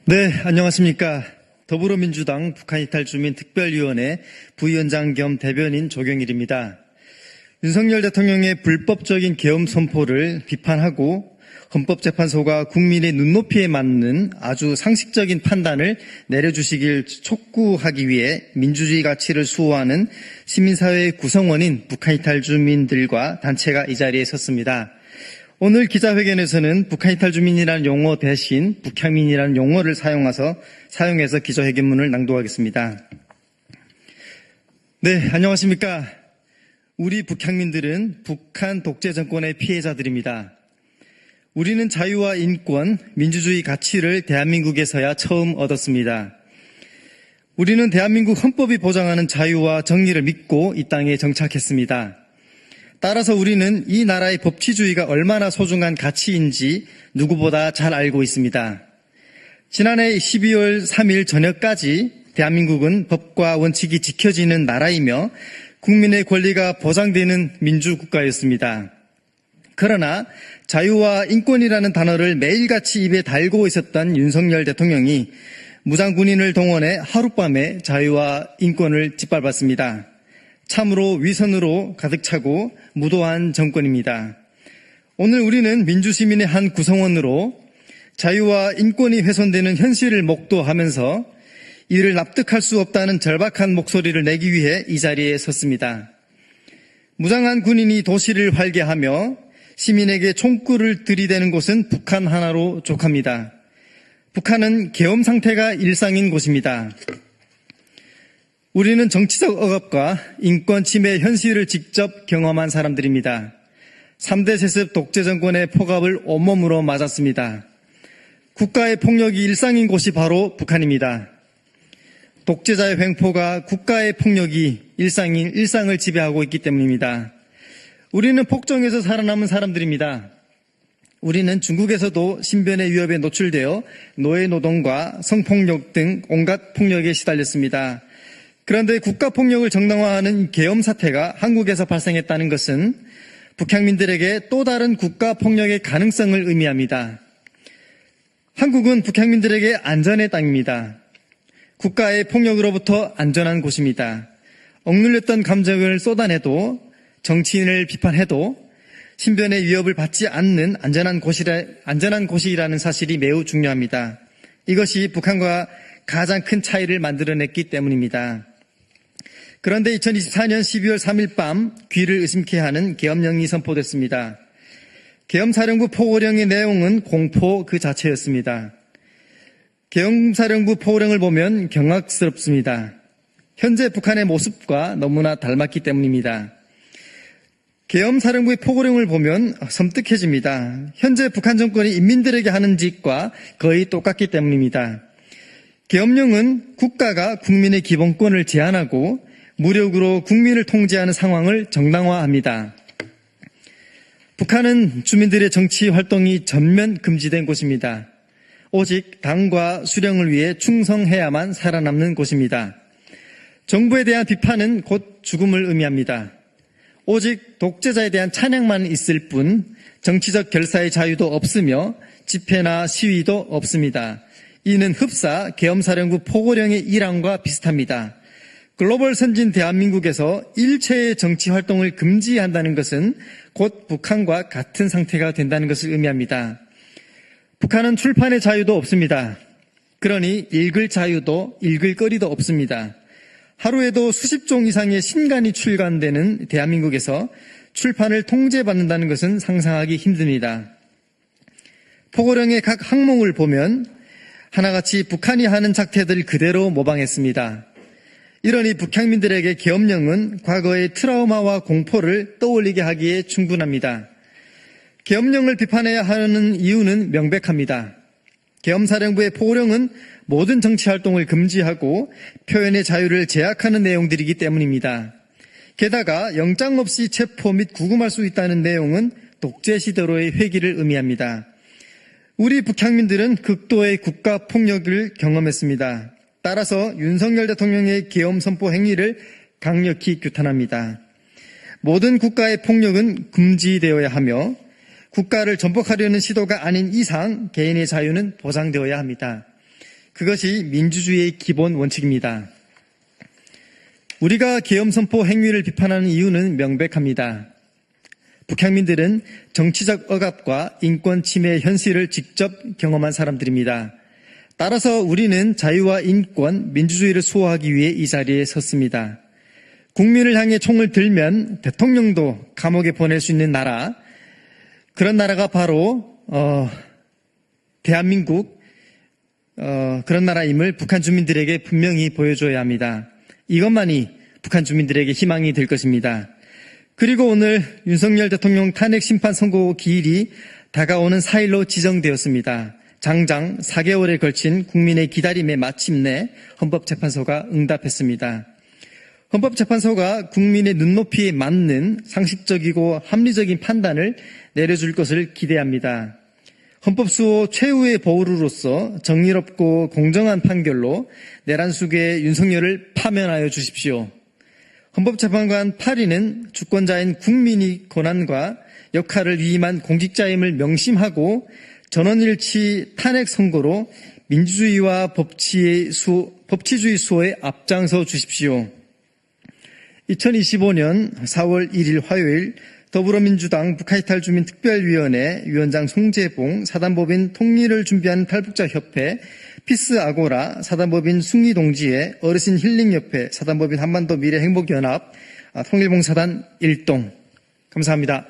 네, 안녕하십니까. 더불어민주당 북한이탈주민특별위원회 부위원장 겸 대변인 조경일입니다. 윤석열 대통령의 불법적인 계엄 선포를 비판하고 헌법재판소가 국민의 눈높이에 맞는 아주 상식적인 판단을 내려주시길 촉구하기 위해 민주주의 가치를 수호하는 시민사회의 구성원인 북한이탈주민들과 단체가 이 자리에 섰습니다. 오늘 기자회견에서는 북한이탈주민이라는 용어 대신 북향민이라는 용어를 사용해서 기자회견문을 낭독하겠습니다. 네, 안녕하십니까. 우리 북향민들은 북한 독재 정권의 피해자들입니다. 우리는 자유와 인권, 민주주의 가치를 대한민국에서야 처음 얻었습니다. 우리는 대한민국 헌법이 보장하는 자유와 정의를 믿고 이 땅에 정착했습니다. 따라서 우리는 이 나라의 법치주의가 얼마나 소중한 가치인지 누구보다 잘 알고 있습니다. 지난해 12월 3일 저녁까지 대한민국은 법과 원칙이 지켜지는 나라이며 국민의 권리가 보장되는 민주국가였습니다. 그러나 자유와 인권이라는 단어를 매일같이 입에 달고 있었던 윤석열 대통령이 무장군인을 동원해 하룻밤에 자유와 인권을 짓밟았습니다. 참으로 위선으로 가득 차고 무도한 정권입니다. 오늘 우리는 민주시민의 한 구성원으로 자유와 인권이 훼손되는 현실을 목도하면서 이를 납득할 수 없다는 절박한 목소리를 내기 위해 이 자리에 섰습니다. 무장한 군인이 도시를 활개하며 시민에게 총구를 들이대는 곳은 북한 하나로 족합니다. 북한은 계엄 상태가 일상인 곳입니다. 우리는 정치적 억압과 인권 침해 현실을 직접 경험한 사람들입니다. 3대 세습 독재 정권의 폭압을 온몸으로 맞았습니다. 국가의 폭력이 일상인 곳이 바로 북한입니다. 독재자의 횡포가 국가의 폭력이 일상을 지배하고 있기 때문입니다. 우리는 폭정에서 살아남은 사람들입니다. 우리는 중국에서도 신변의 위협에 노출되어 노예노동과 성폭력 등 온갖 폭력에 시달렸습니다. 그런데 국가폭력을 정당화하는 계엄 사태가 한국에서 발생했다는 것은 북향민들에게 또 다른 국가폭력의 가능성을 의미합니다. 한국은 북향민들에게 안전의 땅입니다. 국가의 폭력으로부터 안전한 곳입니다. 억눌렸던 감정을 쏟아내도 정치인을 비판해도 신변의 위협을 받지 않는 안전한 곳이라는 사실이 매우 중요합니다. 이것이 북한과 가장 큰 차이를 만들어냈기 때문입니다. 그런데 2024년 12월 3일 밤 귀를 의심케 하는 계엄령이 선포됐습니다. 계엄사령부 포고령의 내용은 공포 그 자체였습니다. 계엄사령부 포고령을 보면 경악스럽습니다. 현재 북한의 모습과 너무나 닮았기 때문입니다. 계엄사령부의 포고령을 보면 섬뜩해집니다. 현재 북한 정권이 인민들에게 하는 짓과 거의 똑같기 때문입니다. 계엄령은 국가가 국민의 기본권을 제한하고 무력으로 국민을 통제하는 상황을 정당화합니다. 북한은 주민들의 정치 활동이 전면 금지된 곳입니다. 오직 당과 수령을 위해 충성해야만 살아남는 곳입니다. 정부에 대한 비판은 곧 죽음을 의미합니다. 오직 독재자에 대한 찬양만 있을 뿐 정치적 결사의 자유도 없으며 집회나 시위도 없습니다. 이는 흡사 계엄사령부 포고령의 일환과 비슷합니다. 글로벌 선진 대한민국에서 일체의 정치 활동을 금지한다는 것은 곧 북한과 같은 상태가 된다는 것을 의미합니다. 북한은 출판의 자유도 없습니다. 그러니 읽을 자유도 읽을 거리도 없습니다. 하루에도 수십 종 이상의 신간이 출간되는 대한민국에서 출판을 통제받는다는 것은 상상하기 힘듭니다. 포고령의 각 항목을 보면 하나같이 북한이 하는 작태들 그대로 모방했습니다. 이러니 북향민들에게 계엄령은 과거의 트라우마와 공포를 떠올리게 하기에 충분합니다. 계엄령을 비판해야 하는 이유는 명백합니다. 계엄사령부의 포고령은 모든 정치활동을 금지하고 표현의 자유를 제약하는 내용들이기 때문입니다. 게다가 영장 없이 체포 및 구금할 수 있다는 내용은 독재시대로의 회귀를 의미합니다. 우리 북향민들은 극도의 국가폭력을 경험했습니다. 따라서 윤석열 대통령의 계엄 선포 행위를 강력히 규탄합니다. 모든 국가의 폭력은 금지되어야 하며 국가를 전복하려는 시도가 아닌 이상 개인의 자유는 보장되어야 합니다. 그것이 민주주의의 기본 원칙입니다. 우리가 계엄선포 행위를 비판하는 이유는 명백합니다. 북향민들은 정치적 억압과 인권 침해의 현실을 직접 경험한 사람들입니다. 따라서 우리는 자유와 인권, 민주주의를 수호하기 위해 이 자리에 섰습니다. 국민을 향해 총을 들면 대통령도 감옥에 보낼 수 있는 나라, 그런 나라가 바로 대한민국 그런 나라임을 북한 주민들에게 분명히 보여줘야 합니다. 이것만이 북한 주민들에게 희망이 될 것입니다. 그리고 오늘 윤석열 대통령 탄핵 심판 선고 기일이 다가오는 4일로 지정되었습니다. 장장 4개월에 걸친 국민의 기다림에 마침내 헌법재판소가 응답했습니다. 헌법재판소가 국민의 눈높이에 맞는 상식적이고 합리적인 판단을 내려줄 것을 기대합니다. 헌법수호 최후의 보루로서 정의롭고 공정한 판결로 내란 속의 윤석열을 파면하여 주십시오. 헌법재판관 8인은 주권자인 국민이 권한과 역할을 위임한 공직자임을 명심하고 전원일치 탄핵 선고로 민주주의와 법치주의 수호에 앞장서 주십시오. 2025년 4월 1일 화요일 더불어민주당 북한이탈주민특별위원회 위원장 송재봉, 사단법인 통일을 준비하는 탈북자협회, 피스아고라, 사단법인 숭리동지회, 어르신 힐링협회, 사단법인 한반도 미래행복연합, 통일봉사단 일동. 감사합니다.